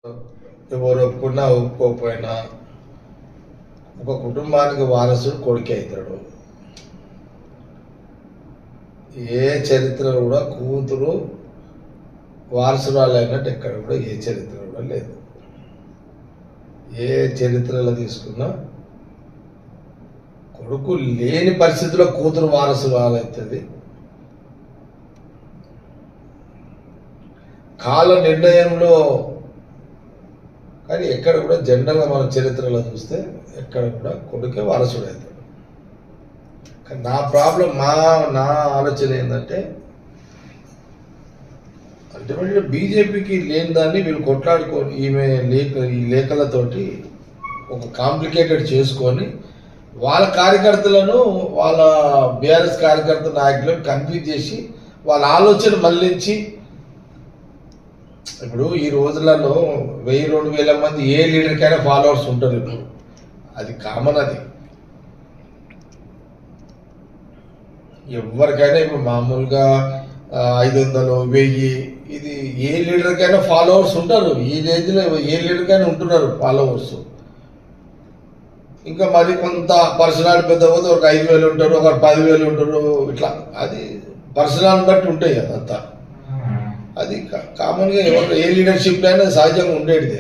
ఎవరు ఒప్పుకున్నా ఒప్పుకోకపోయినా ఒక కుటుంబానికి వారసుడు కొడుకే అవుతాడు. ఏ చరిత్ర కూడా కూతురు వారసురాలు అయినట్టు ఎక్కడ కూడా ఏ చరిత్ర కూడా లేదు. ఏ చరిత్రలో తీసుకున్నా కొడుకు లేని పరిస్థితిలో కూతురు వారసురాలు అవుతుంది. కాల నిర్ణయంలో కానీ ఎక్కడ కూడా జనరల్గా మన చరిత్రలో చూస్తే ఎక్కడ కూడా కొడుకే వారసుడు అవుతాడు. కానీ నా ప్రాబ్లం నా ఆలోచన ఏంటంటే అల్టిమేట్గా బీజేపీకి లేని దాన్ని వీళ్ళు కొట్లాడుకొని ఈ లేఖలతోటి ఒక కాంప్లికేటెడ్ చేసుకొని వాళ్ళ కార్యకర్తలను వాళ్ళ బీఆర్ఎస్ కార్యకర్త నాయకులను కన్ఫ్యూజ్ చేసి వాళ్ళ ఆలోచన మళ్లించి ఇప్పుడు ఈ రోజులలో 1000-2000 మంది ఏ లీడర్కైనా ఫాలోవర్స్ ఉంటారు. ఇప్పుడు అది కామన్. అది ఎవరికైనా ఇప్పుడు మామూలుగా 500-1000 ఇది ఏ లీడర్కైనా ఫాలోవర్స్ ఉంటారు. ఈ రేంజ్లో ఏ లీడర్కైనా ఉంటున్నారు ఫాలోవర్స్. ఇంకా మరి కొంత పర్సనాలిటీ పెద్ద పోతే ఒక 5000 ఉంటారు, ఒక 10,000 ఉంటారు. ఇట్లా అది పర్సనాలిటీ బట్టి ఉంటాయి అదంతా. అది కామన్గా ఎవరు ఏ లీడర్షిప్ అయినా సహజంగా ఉండేది.